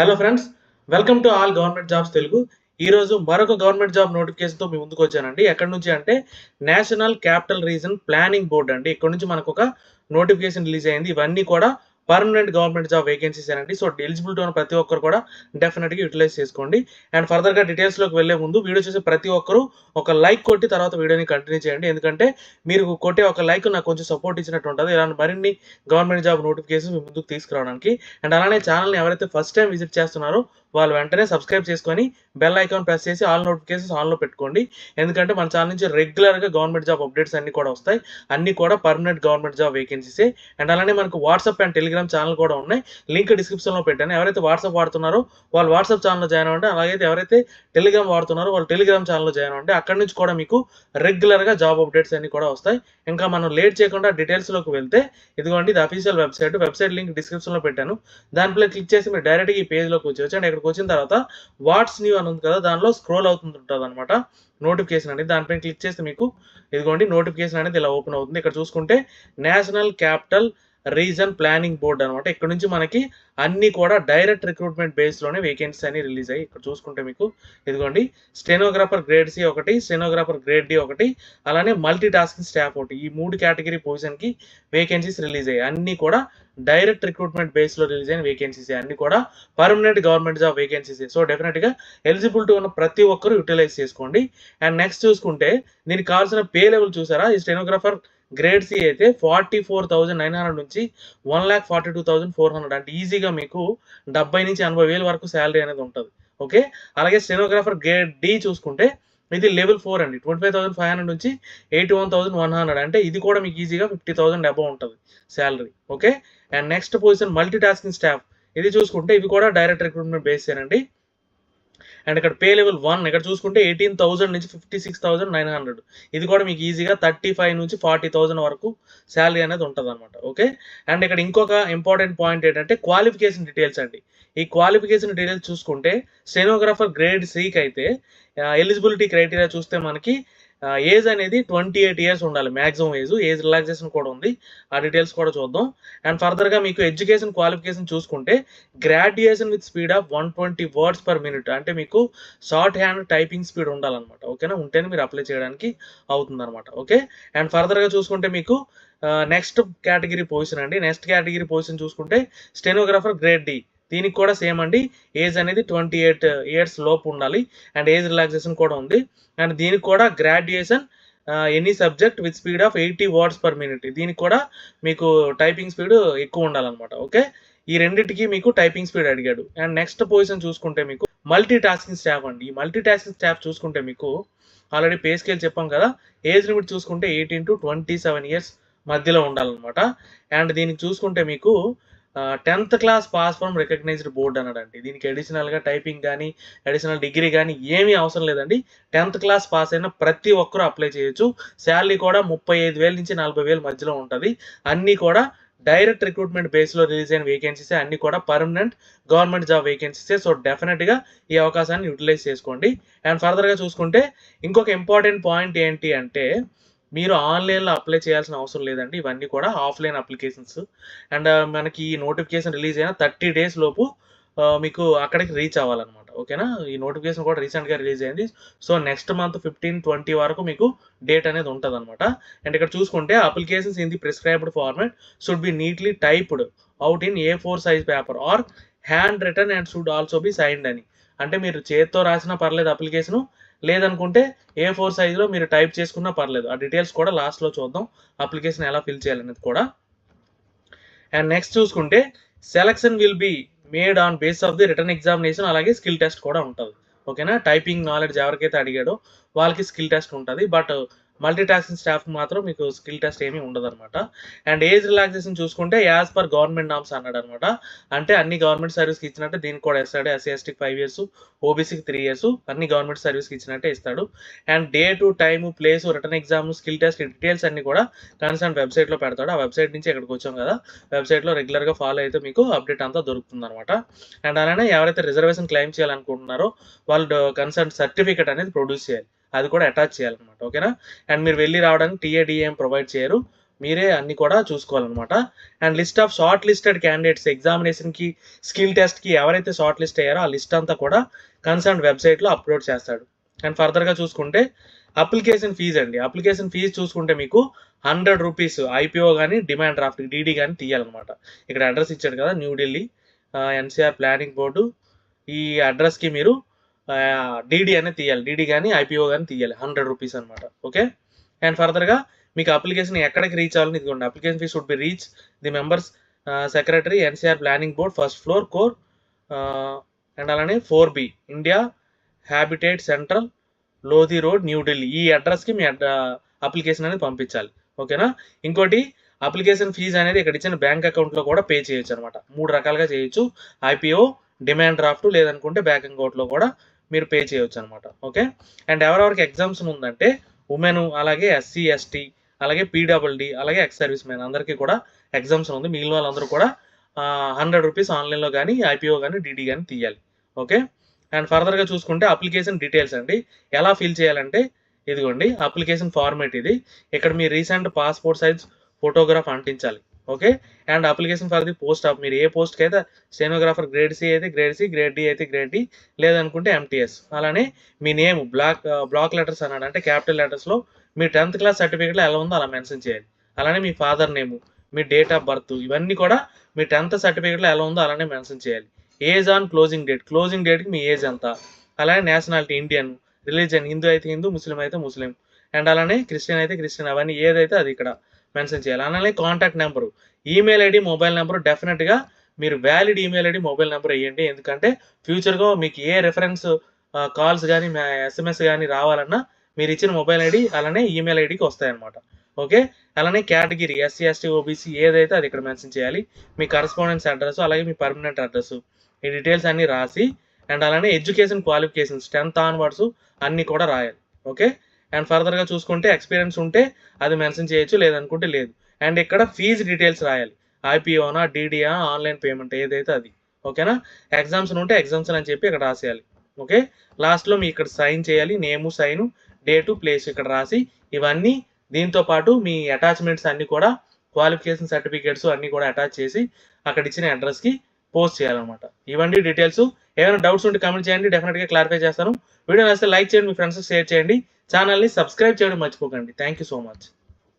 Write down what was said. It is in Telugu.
Hello friends, welcome to all government jobs Telugu. ఈరోజు మరొక గవర్నమెంట్ జాబ్ నోటిఫికేషన్తో మీ ముందుకు వచ్చానండి. ఎక్కడి నుంచి అంటే national capital region planning board అండి. ఇక్కడ నుంచి మనకు ఒక నోటిఫికేషన్ రిలీజ్ అయింది. ఇవన్నీ కూడా పర్మనెంట్ గవర్నమెంట్ జాబ్ వేకెన్సీస్ అండి. సో ఎలిజిబిలిటీ ఉన్న ప్రతి ఒక్కరు కూడా డెఫినెట్గా యూటిలైజ్ చేసుకోండి. అండ్ ఫర్దర్గా డీటెయిల్స్లోకి వెళ్లే ముందు వీడియో చూసే ప్రతి ఒక్కరు ఒక లైక్ కొట్టి తర్వాత వీడియోని కంటిన్యూ చేయండి. ఎందుకంటే మీరు కొట్టే ఒక లైక్ నాకు కొంచెం సపోర్ట్ ఇచ్చినట్టు ఉంటుంది. ఇలాంటి మరిన్ని గవర్నమెంట్ జాబ్ నోటిఫికేషన్ మీ ముందుకు తీసుకురావడానికి. అండ్ అలానే ఛానల్ని ఎవరైతే ఫస్ట్ టైం విజిట్ చేస్తున్నారో వాళ్ళు వెంటనే సబ్స్క్రైబ్ చేసుకొని బెల్ ఐకాన్ ప్రెస్ చేసి ఆల్ నోటిఫికేషన్స్ ఆన్లో పెట్టుకోండి. ఎందుకంటే మన ఛానల్ నుంచి రెగ్యులర్గా గవర్నమెంట్ జాబ్ అప్డేట్స్ అన్ని కూడా వస్తాయి. అన్ని కూడా పర్మనెంట్ గవర్నమెంట్ జాబ్ వేకెన్సీసే. అండ్ అలానే మనకు వాట్సాప్ అండ్ టెలిగ్రామ్ ఛానల్ కూడా ఉన్నాయి. లింక్ డిస్క్రిప్షన్లో పెట్టాను. ఎవరైతే వాట్సాప్ వాడుతున్నారో వాళ్ళు వాట్సాప్ ఛానల్లో జాయిన్ అవ్వండి. అలాగే ఎవరైతే టెలిగ్రామ్ వాడుతున్నారో వాళ్ళు టెలిగ్రామ్ ఛానల్లో జాయిన్ అవ్వండి. అక్కడి నుంచి కూడా మీకు రెగ్యులర్గా జాబ్ అప్డేట్స్ అన్ని కూడా వస్తాయి. ఇంకా మనం లేట్ చేయకుండా డీటెయిల్స్లోకి వెళ్తే ఇదిగోండి ఇది అఫీషియల్ వెబ్సైట్ లింక్ డిస్క్రిప్షన్లో పెట్టాను. దానిపై క్లిక్ చేసి మీరు డైరెక్ట్గా ఈ పేజ్లోకి వచ్చి అండ్ ఇక్కడికి వచ్చిన తర్వాత వాట్స్ న్యూ అని ఉంది కదా, దానిలో స్క్రోల్ అవుతుంటుంది అనమాట నోటిఫికేషన్ అనేది. దానిపైన క్లిక్ చేస్తే మీకు ఇదిగోండి నోటిఫికేషన్ అనేది ఇలా ఓపెన్ అవుతుంది. ఇక్కడ చూసుకుంటే national capital region planning board అనమాట. ఇక్కడ నుంచి మనకి అన్ని కూడా డైరెక్ట్ రిక్రూట్మెంట్ బేస్లోనే వేకెన్సీ అని రిలీజ్ అయ్యి ఇక్కడ చూసుకుంటే మీకు ఇదిగోండి స్టెనోగ్రాఫర్ గ్రేడ్ సి ఒకటి, స్టెనోగ్రాఫర్ గ్రేడ్ డి ఒకటి, అలానే మల్టీ టాస్కింగ్ స్టాఫ్ ఒకటి, ఈ 3 కేటగిరీ పొజిషన్కి వేకెన్సీస్ రిలీజ్ అయ్యాయి. అన్ని కూడా డైరెక్ట్ రిక్రూట్మెంట్ బేస్లో రిలీజ్ అయిన వేకెన్సీస్, అన్ని కూడా permanent government job vacancies. So డెఫినెట్గా ఎలిజిబిలిటీ ఉన్న ప్రతి ఒక్కరు యూటిలైజ్ చేసుకోండి. అండ్ నెక్స్ట్ చూసుకుంటే దీనికి కావాల్సిన పే లెవెల్ చూసారా, ఈ స్టెనోగ్రాఫర్ గ్రేడ్ సి అయితే 44,900 నుంచి 1,42,400, అంటే ఈజీగా మీకు 70 నుంచి 80,000 వరకు శాలరీ అనేది ఉంటుంది. ఓకే, అలాగే స్టెనోగ్రాఫర్ గ్రేడ్ డి చూసుకుంటే ఇది లెవెల్ 4 అండి. 25,500 నుంచి 81,100, అంటే ఇది కూడా మీకు ఈజీగా 50,000 అబౌవ్ ఉంటుంది salary. Okay, and next position multi tasking staff, ఇది చూసుకుంటే ఇవి కూడా డైరెక్ట్ రిక్రూట్మెంట్ బేస్ అండి. అండ్ ఇక్కడ పే లెవెల్ 1 ఇక్కడ చూసుకుంటే 18,000 నుంచి 56,900, ఇది కూడా మీకు ఈజీగా 35 నుంచి 40,000 వరకు శాలరీ అనేది ఉంటుంది అనమాట. ఓకే, అండ్ ఇక్కడ ఇంకొక ఇంపార్టెంట్ పాయింట్ ఏంటంటే క్వాలిఫికేషన్ డీటెయిల్స్ అండి. ఈ క్వాలిఫికేషన్ డీటెయిల్స్ చూసుకుంటే స్టెనోగ్రాఫర్ గ్రేడ్ సికి అయితే ఎలిజిబిలిటీ క్రైటీరియా చూస్తే మనకి ఏజ్ అనేది 28 ఇయర్స్ ఉండాలి మ్యాక్సిమం ఏజ్ రిలాక్సేషన్ కూడా ఉంది. ఆ డీటెయిల్స్ కూడా చూద్దాం. అండ్ ఫర్దర్గా మీకు ఎడ్యుకేషన్ క్వాలిఫికేషన్ చూసుకుంటే graduation with speed of 120 words per minute, అంటే మీకు షార్ట్ హ్యాండ్ టైపింగ్ స్పీడ్ ఉండాలన్నమాట. ఓకేనా, ఉంటేనే మీరు అప్లై చేయడానికి అవుతుంది అనమాట. ఓకే, అండ్ ఫర్దర్గా చూసుకుంటే మీకు నెక్స్ట్ కేటగిరీ పొజిషన్ అండి. నెక్స్ట్ కేటగిరీ పొజిషన్ చూసుకుంటే స్టెనోగ్రాఫర్ గ్రేడ్ డి, దీనికి కూడా సేమ్ అండి. ఏజ్ అనేది 28 ఇయర్స్ లోపు ఉండాలి అండ్ ఏజ్ రిలాక్సేషన్ కూడా ఉంది. అండ్ దీనికి కూడా graduation any subject with speed of 80 words per minute, దీనికి కూడా మీకు టైపింగ్ స్పీడ్ ఎక్కువ ఉండాలన్నమాట. ఓకే, ఈ రెండింటికి మీకు టైపింగ్ స్పీడ్ అడిగాడు. అండ్ నెక్స్ట్ పొజిషన్ చూసుకుంటే మీకు మల్టీ టాస్కింగ్ స్టాఫ్ అండి. ఈ మల్టీ టాస్కింగ్ స్టాఫ్ చూసుకుంటే మీకు ఆల్రెడీ పే స్కేల్ చెప్పాం కదా, ఏజ్ లిమిట్ చూసుకుంటే 18 to 27 ఇయర్స్ మధ్యలో ఉండాలన్నమాట. అండ్ దీనికి చూసుకుంటే మీకు 10th class pass from recognized board అన్నాడండి. దీనికి అడిషనల్గా టైపింగ్ కానీ అడిషనల్ డిగ్రీ కానీ ఏమీ అవసరం లేదండి. 10th క్లాస్ పాస్ అయిన ప్రతి ఒక్కరూ అప్లై చేయొచ్చు. శాలరీ కూడా 35,000 నుంచి 40,000 మధ్యలో ఉంటుంది. అన్నీ కూడా డైరెక్ట్ రిక్రూట్మెంట్ బేస్లో రిలీజ్ అయిన వేకెన్సీసే, అన్ని కూడా పర్మనెంట్ గవర్నమెంట్ జాబ్ వేకెన్సీసే. సో డెఫినెట్గా ఈ అవకాశాన్ని యూటిలైజ్ చేసుకోండి. అండ్ ఫర్దర్గా చూసుకుంటే ఇంకొక ఇంపార్టెంట్ పాయింట్ ఏంటి అంటే మీరు ఆన్లైన్లో అప్లై చేయాల్సిన అవసరం లేదండి. ఇవన్నీ కూడా ఆఫ్లైన్ అప్లికేషన్స్. అండ్ మనకి ఈ నోటిఫికేషన్ రిలీజ్ అయిన 30 డేస్ లోపు మీకు అక్కడికి రీచ్ అవ్వాలన్నమాట. ఓకేనా, ఈ నోటిఫికేషన్ కూడా రీసెంట్గా రిలీజ్ అయింది. సో నెక్స్ట్ మంత్ 15-20 వరకు మీకు డేట్ అనేది ఉంటుంది అనమాట. అండ్ ఇక్కడ చూసుకుంటే applications in the prescribed format should be neatly typed out in A4 size paper or handwritten and should also be signed అని. అంటే మీరు చేత్తో రాసినా పర్లేదు అప్లికేషను, లేదనుకుంటే A4 సైజులో మీరు టైప్ చేసుకున్నా పర్లేదు. ఆ డీటెయిల్స్ కూడా లాస్ట్లో చూద్దాం, అప్లికేషన్ ఎలా ఫిల్ చేయాలనేది కూడా. అండ్ నెక్స్ట్ చూసుకుంటే selection will be made on base of the written examination, అలాగే స్కిల్ టెస్ట్ కూడా ఉంటుంది. ఓకేనా, టైపింగ్ నాలెడ్జ్ ఎవరికైతే అడిగాడో వాళ్ళకి స్కిల్ టెస్ట్ ఉంటుంది. బట్ మల్టీ టాస్కింగ్ స్టాఫ్ మాత్రం మీకు స్కిల్ టెస్ట్ ఏమీ ఉండదు అనమాట. అండ్ ఏజ్ రిలాక్సేషన్ చూసుకుంటే యాజ్ పర్ గవర్నమెంట్ నామ్స్ అన్నాడు అనమాట. అంటే అన్ని గవర్నమెంట్ సర్వీస్కి ఇచ్చినట్టే దీనికి కూడా ఇస్తాడు. ఎస్సీ ఎస్టీకి 5 years, ఓబీసీకి 3 years, అన్ని గవర్నమెంట్ సర్వీస్కి ఇచ్చినట్టే ఇస్తాడు. And day to time, place, return exam, skill test details అన్ని కూడా కన్సర్న్ వెబ్సైట్లో పెడతాడు. ఆ వెబ్సైట్ నుంచి ఇక్కడికి వచ్చాం కదా, వెబ్సైట్లో రెగ్యులర్గా ఫాలో అయితే మీకు అప్డేట్ అంతా దొరుకుతుంది అనమాట. అండ్ అలానే ఎవరైతే రిజర్వేషన్ క్లెయిమ్ చేయాలనుకుంటున్నారో వాళ్ళు కన్సర్న్ సర్టిఫికేట్ అనేది ప్రొడ్యూస్ చేయాలి, అది కూడా అటాచ్ చేయాలన్నమాట. ఓకేనా, అండ్ మీరు వెళ్ళి రావడానికి టీఏడిఏం ప్రొవైడ్ చేయరు. మీరే అన్ని కూడా చూసుకోవాలన్నమాట. And list of short listed candidates ఎగ్జామినేషన్కి, స్కిల్ టెస్ట్కి ఎవరైతే షార్ట్ లిస్ట్ అయ్యారో ఆ లిస్ట్ అంతా కూడా కన్సర్న్ వెబ్సైట్లో అప్లోడ్ చేస్తాడు. అండ్ ఫర్దర్గా చూసుకుంటే అప్లికేషన్ ఫీజు అండి. అప్లికేషన్ ఫీజు చూసుకుంటే మీకు 100 రూపీస్ ఐపీఓ కానీ, డిమాండ్ డ్రాఫ్ట్ డీడీ కానీ తీయాలన్నమాట. ఇక్కడ అడ్రస్ ఇచ్చాడు కదా, న్యూఢిల్లీ ఎన్సీఆర్ ప్లానింగ్ బోర్డు. ఈ అడ్రస్కి మీరు డీడీ అనేది తీయాలి. డీడీ కానీ ఐపీఓ కానీ తీయాలి. 100 రూపీస్ అనమాట. ఓకే. అండ్ ఫర్దర్గా మీకు అప్లికేషన్ ఎక్కడికి రీచ్ అవ్వాలని ఇదిగోండి. Application fee should be reach the members secretary NCR planning board first floor core and అలానే 4B India habitat centre Lodhi road New Delhi. ఈ అడ్రస్కి మీ అప్లికేషన్ అనేది పంపించాలి. ఓకేనా. ఇంకోటి అప్లికేషన్ ఫీజు అనేది ఇక్కడ ఇచ్చిన బ్యాంక్ అకౌంట్లో కూడా పే చేయొచ్చు అనమాట. 3 రకాలుగా చేయొచ్చు. ఐపీఓ, డిమాండ్ డ్రాఫ్ట్, లేదనుకుంటే బ్యాంక్ అకౌంట్లో కూడా మీరు పే చేయొచ్చు అనమాట. ఓకే. అండ్ ఎవరెవరికి ఎగ్జామ్స్ ఉందంటే ఉమెన్, అలాగే ఎస్సీ ఎస్టీ, అలాగే పీడబ్ల్యూడి, అలాగే ఎక్స్ సర్వీస్ మ్యాన్ అందరికీ కూడా ఎగ్జామ్స్ ఉంది. మిగిలిన వాళ్ళందరూ కూడా 100 రూపీస్ ఆన్లైన్లో కానీ, ఐపీఓ కానీ, డీడీ కానీ తీయాలి. ఓకే. అండ్ ఫర్దర్గా చూసుకుంటే అప్లికేషన్ డీటెయిల్స్ అండి. ఎలా ఫిల్ చేయాలంటే ఇదిగోండి అప్లికేషన్ ఫార్మేట్ ఇది. ఇక్కడ మీ రీసెంట్ పాస్పోర్ట్ సైజ్ ఫోటోగ్రాఫ్ అంటించాలి. Okay. And application for the post of మీరు ఏ పోస్ట్కి అయితే స్టెనోగ్రాఫర్ గ్రేడ్ సి అయితే గ్రేడ్ సి, గ్రేడ్ డి అయితే గ్రేడ్ డి, లేదనుకుంటే ఎంటీఎస్. అలానే మీ నేమ్ బ్లాక్ లెటర్స్ అన్నాడు అంటే క్యాపిటల్ లెటర్స్లో మీ 10th క్లాస్ సర్టిఫికేట్లో ఎలా ఉందో అలా మెన్షన్ చేయాలి. అలానే మీ ఫాదర్ నేము, మీ డేట్ ఆఫ్ బర్త్ ఇవన్నీ కూడా మీ 10th సర్టిఫికేట్లో ఎలా ఉందో అలానే మెన్షన్ చేయాలి. ఏజ్ ఆన్ క్లోజింగ్ డేట్కి మీ ఏజ్ ఎంత, అలానే నేషనాలిటీ ఇండియన్, రిలీజన్ హిందూ అయితే హిందూ, ముస్లిం అయితే ముస్లిం, అండ్ అలానే క్రిస్టియన్ అయితే క్రిస్టియన్, అవన్నీ ఏదైతే అది ఇక్కడ మెన్షన్ చేయాలి. అలానే contact number, email ID, mobile number డెఫినెట్గా మీరు valid email ID, mobile number వేయండి. ఎందుకంటే ఫ్యూచర్గా మీకు ఏ రెఫరెన్స్ కాల్స్ కానీ, ఎస్ఎంఎస్ కానీ రావాలన్నా మీరు ఇచ్చిన మొబైల్ ఐడి అలానే ఈమెయిల్ ఐడికి వస్తాయన్నమాట. ఓకే. అలానే కేటగిరీ ఎస్సీ ఎస్టీ ఓబీసీ ఏదైతే అది ఇక్కడ మెన్షన్ చేయాలి. మీ కరస్పాండెన్స్ అడ్రస్, అలాగే మీ పర్మనెంట్ అడ్రస్, ఈ డీటెయిల్స్ అన్నీ రాసి అండ్ అలానే ఎడ్యుకేషన్ క్వాలిఫికేషన్స్ 10th ఆన్వర్డ్స్ అన్నీ కూడా రాయాలి. ఓకే. అండ్ ఫర్దర్గా చూసుకుంటే ఎక్స్పీరియన్స్ ఉంటే అది మెన్షన్ చేయొచ్చు, లేదనుకుంటే లేదు. అండ్ ఇక్కడ ఫీజు డీటెయిల్స్ రాయాలి. ఐపీఓనా, డీడీఆ, ఆన్లైన్ పేమెంట్ ఏదైతే అది. ఓకేనా. ఎగ్జామ్స్ ఉంటే ఎగ్జామ్స్ అని చెప్పి ఇక్కడ రాసేయాలి. ఓకే. లాస్ట్లో మీ ఇక్కడ సైన్ చేయాలి. నేము, సైను, డేటు, ప్లేస్ ఇక్కడ రాసి ఇవన్నీ దీంతో పాటు మీ అటాచ్మెంట్స్ అన్నీ కూడా క్వాలిఫికేషన్ సర్టిఫికేట్స్ అన్నీ కూడా అటాచ్ చేసి అక్కడ ఇచ్చిన అడ్రస్కి పోస్ట్ చేయాలన్నమాట. ఇవన్నీ డీటెయిల్స్. ఏమైనా డౌట్స్ ఉంటే కామెంట్ చేయండి, డెఫినెట్గా క్లారిఫై చేస్తాను. వీడియో నచ్చితే లైక్ చేయండి, మీ ఫ్రెండ్స్కి షేర్ చేయండి, ఛానల్ని సబ్స్క్రైబ్ చేయడం మర్చిపోకండి. Thank you so much.